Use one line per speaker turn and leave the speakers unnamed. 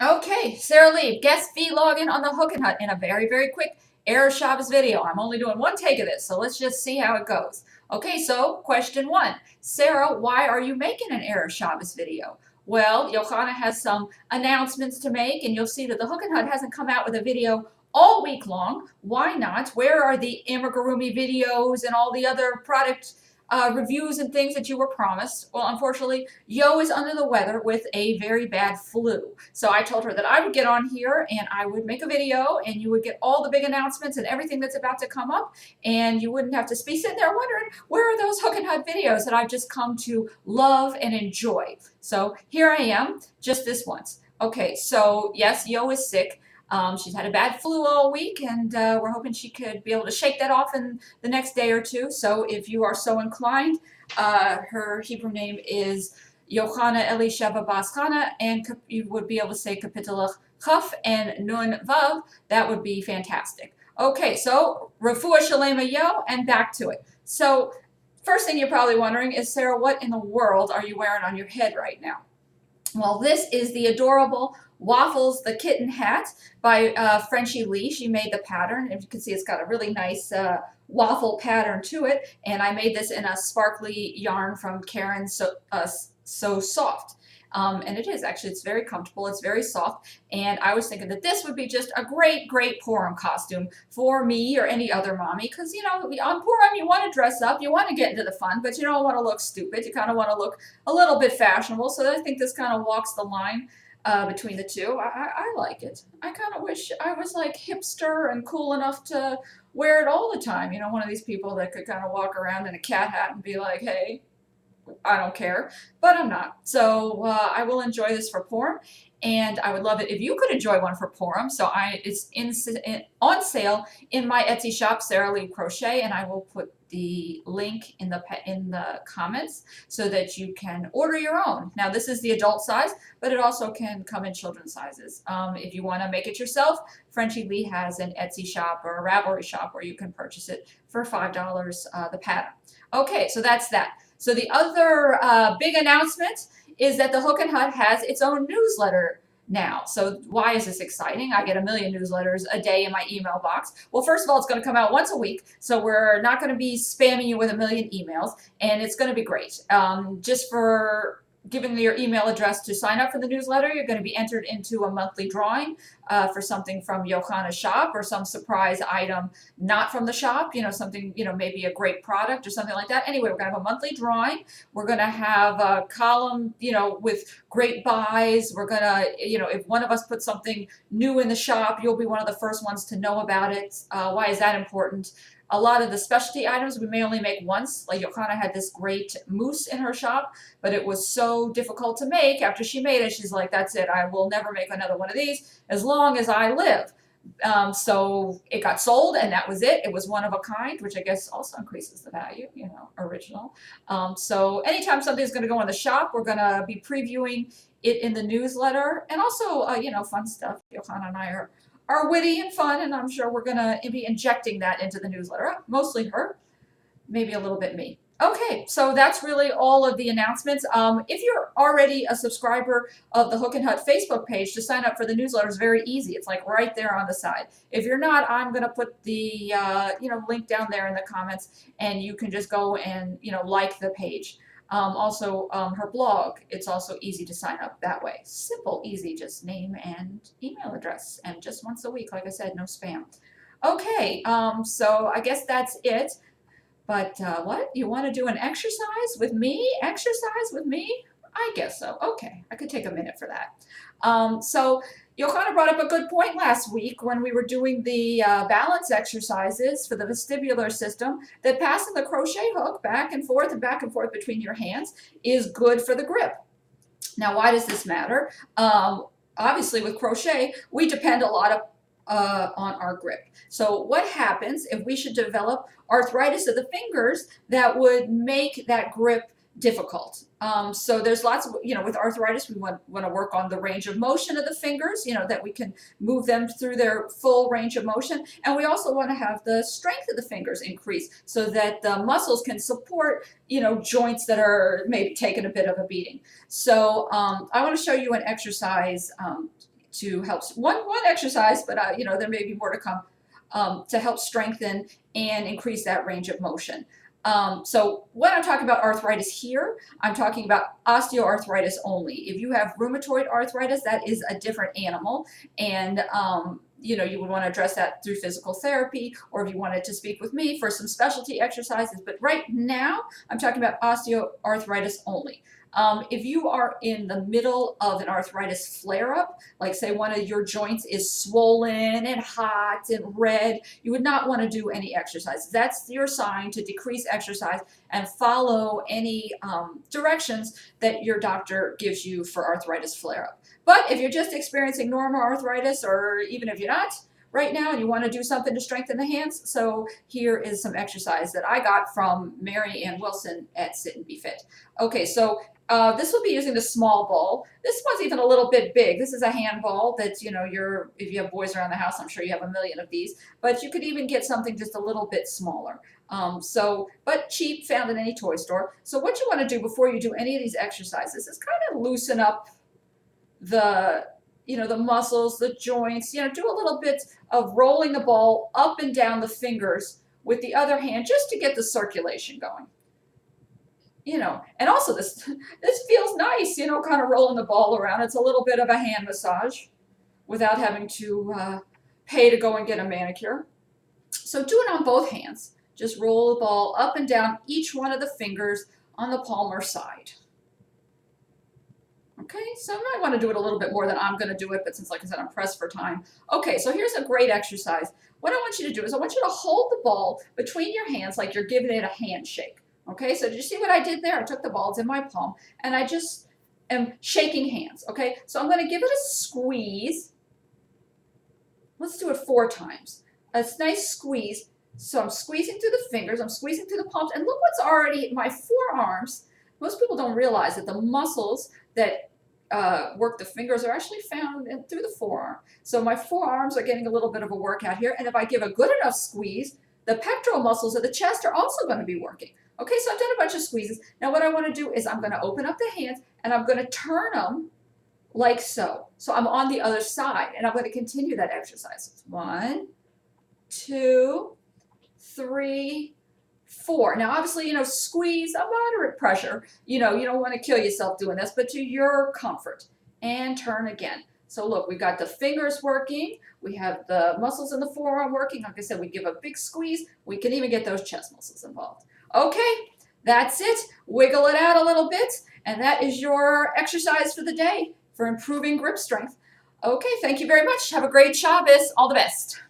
Okay, Sarah Lee, guest vlogging on the Hookin Hut in a very, very quick Erev Shabbos video. I'm only doing one take of this, so let's just see how it goes. Okay, so question one. Sarah, why are you making an Erev Shabbos video? Well, Johanna has some announcements to make, and you'll see that the Hookin Hut hasn't come out with a video all week long. Why not? Where are the amigurumi videos and all the other product reviews and things that you were promised? Well, unfortunately, Yo is under the weather with a very bad flu. So I told her that I would get on here and I would make a video and you would get all the big announcements and everything that's about to come up, and you wouldn't have to be sitting there wondering, where are those Hookin Hut videos that I've just come to love and enjoy? So here I am, just this once. Okay, so yes, Yo is sick. She's had a bad flu all week, and we're hoping she could be able to shake that off in the next day or two. So if you are so inclined, her Hebrew name is Yochana Elisheva Baschana, and you would be able to say Kapitelach Chaf and Nun Vav. That would be fantastic. Okay, so Refuah Shalema Yo, and back to it. So first thing you're probably wondering is, Sarah, what in the world are you wearing on your head right now? Well, this is the adorable Waffles the Kitten hat by Frenchie Lee. She made the pattern. As you can see, it's got a really nice waffle pattern to it. And I made this in a sparkly yarn from Karen So Soft. And it is actually, it's very comfortable, it's very soft, and I was thinking that this would be just a great, great Purim costume for me or any other mommy, because, you know, on Purim you want to dress up, you want to get into the fun, but you don't want to look stupid, you kind of want to look a little bit fashionable, so I think this kind of walks the line between the two. I like it. I kind of wish I was like hipster and cool enough to wear it all the time, you know, one of these people that could kind of walk around in a cat hat and be like, hey, I don't care, but I'm not. So I will enjoy this for Purim, and I would love it if you could enjoy one for Purim. So it's on sale in my Etsy shop, Sarah Lee Crochet, and I will put the link in the comments so that you can order your own. Now this is the adult size, but it also can come in children's sizes. If you want to make it yourself, Frenchie Lee has an Etsy shop or a Ravelry shop where you can purchase it for $5 the pattern. Okay, so that's that. So the other big announcement is that the Hookin Hut has its own newsletter now. So why is this exciting? I get a million newsletters a day in my email box. Well, first of all, it's going to come out once a week, so we're not going to be spamming you with a million emails, and it's going to be great. Just for giving your email address to sign up for the newsletter, you're going to be entered into a monthly drawing for something from Johanna's shop or some surprise item not from the shop, you know, something, you know, maybe a great product or something like that. Anyway, we're going to have a monthly drawing. We're going to have a column, you know, with great buys. We're going to, you know, if one of us puts something new in the shop, you'll be one of the first ones to know about it. Why is that important? A lot of the specialty items we may only make once. Like Johanna had this great mousse in her shop, but it was so difficult to make. After she made it, she's like, that's it. I will never make another one of these as long as I live. So it got sold, and that was it. It was one of a kind, which I guess also increases the value, you know, original. So anytime something's going to go in the shop, we're going to be previewing it in the newsletter, and also, you know, fun stuff. Johanna and I are witty and fun, and I'm sure we're going to be injecting that into the newsletter. Mostly her, maybe a little bit me. Okay, so that's really all of the announcements. If you're already a subscriber of the Hookin Hut Facebook page, to sign up for the newsletter is very easy. It's like right there on the side. If you're not, I'm going to put the link down there in the comments, and you can just go and like the page. Also, her blog, it's also easy to sign up that way. Simple, easy, just name and email address, and just once a week, like I said, no spam. Okay, so I guess that's it. But what? You want to do an exercise with me? Exercise with me? I guess so. Okay, I could take a minute for that. So Johanna brought up a good point last week when we were doing the balance exercises for the vestibular system, that passing the crochet hook back and forth between your hands is good for the grip. Now, why does this matter? Obviously, with crochet, we depend a lot on our grip. So what happens if we should develop arthritis of the fingers that would make that grip difficult? So there's lots of, with arthritis, we want to work on the range of motion of the fingers, that we can move them through their full range of motion. And we also want to have the strength of the fingers increase so that the muscles can support, joints that are maybe taking a bit of a beating. So I want to show you an exercise to help one exercise, but you know, there may be more to come, to help strengthen and increase that range of motion. So when I'm talking about arthritis here, I'm talking about osteoarthritis only. If you have rheumatoid arthritis, that is a different animal, and you know, you would want to address that through physical therapy, or if you wanted to speak with me for some specialty exercises. But right now, I'm talking about osteoarthritis only. If you are in the middle of an arthritis flare-up, like say one of your joints is swollen and hot and red, you would not want to do any exercise. That's your sign to decrease exercise and follow any directions that your doctor gives you for arthritis flare-up. But if you're just experiencing normal arthritis, or even if you're not right now and you want to do something to strengthen the hands, so here is some exercise that I got from Mary Ann Wilson at Sit and Be Fit. Okay, so this will be using the small ball. This one's even a little bit big. This is a handball that, you know, if you have boys around the house, I'm sure you have a million of these, but you could even get something just a little bit smaller. But cheap, found in any toy store. So what you want to do before you do any of these exercises is kind of loosen up the, you know, the muscles, the joints, you know, do a little bit of rolling the ball up and down the fingers with the other hand just to get the circulation going. You know, and also this feels nice, you know, kind of rolling the ball around. It's a little bit of a hand massage without having to pay to go and get a manicure. So do it on both hands. Just roll the ball up and down each one of the fingers on the palmar side. Okay, so I might want to do it a little bit more than I'm going to do it, but since, like I said, I'm pressed for time. Okay, so here's a great exercise. What I want you to do is I want you to hold the ball between your hands like you're giving it a handshake. Okay, so did you see what I did there? I took the balls in my palm and I just am shaking hands. Okay, so I'm going to give it a squeeze. Let's do it 4 times. A nice squeeze. So I'm squeezing through the fingers, I'm squeezing through the palms, and look what's already my forearms. Most people don't realize that the muscles that work the fingers are actually found through the forearm. So my forearms are getting a little bit of a workout here, and if I give a good enough squeeze, the pectoral muscles of the chest are also going to be working. Okay, so I've done a bunch of squeezes. Now what I want to do is I'm going to open up the hands and I'm going to turn them like so. So I'm on the other side and I'm going to continue that exercise. 1, 2, 3, 4. Now obviously, you know, squeeze a moderate pressure. You know, you don't want to kill yourself doing this, but to your comfort. And turn again. So look, we've got the fingers working. We have the muscles in the forearm working. Like I said, we give a big squeeze. We can even get those chest muscles involved. Okay, that's it. Wiggle it out a little bit, and that is your exercise for the day for improving grip strength. Okay, thank you very much. Have a great Shabbos. All the best.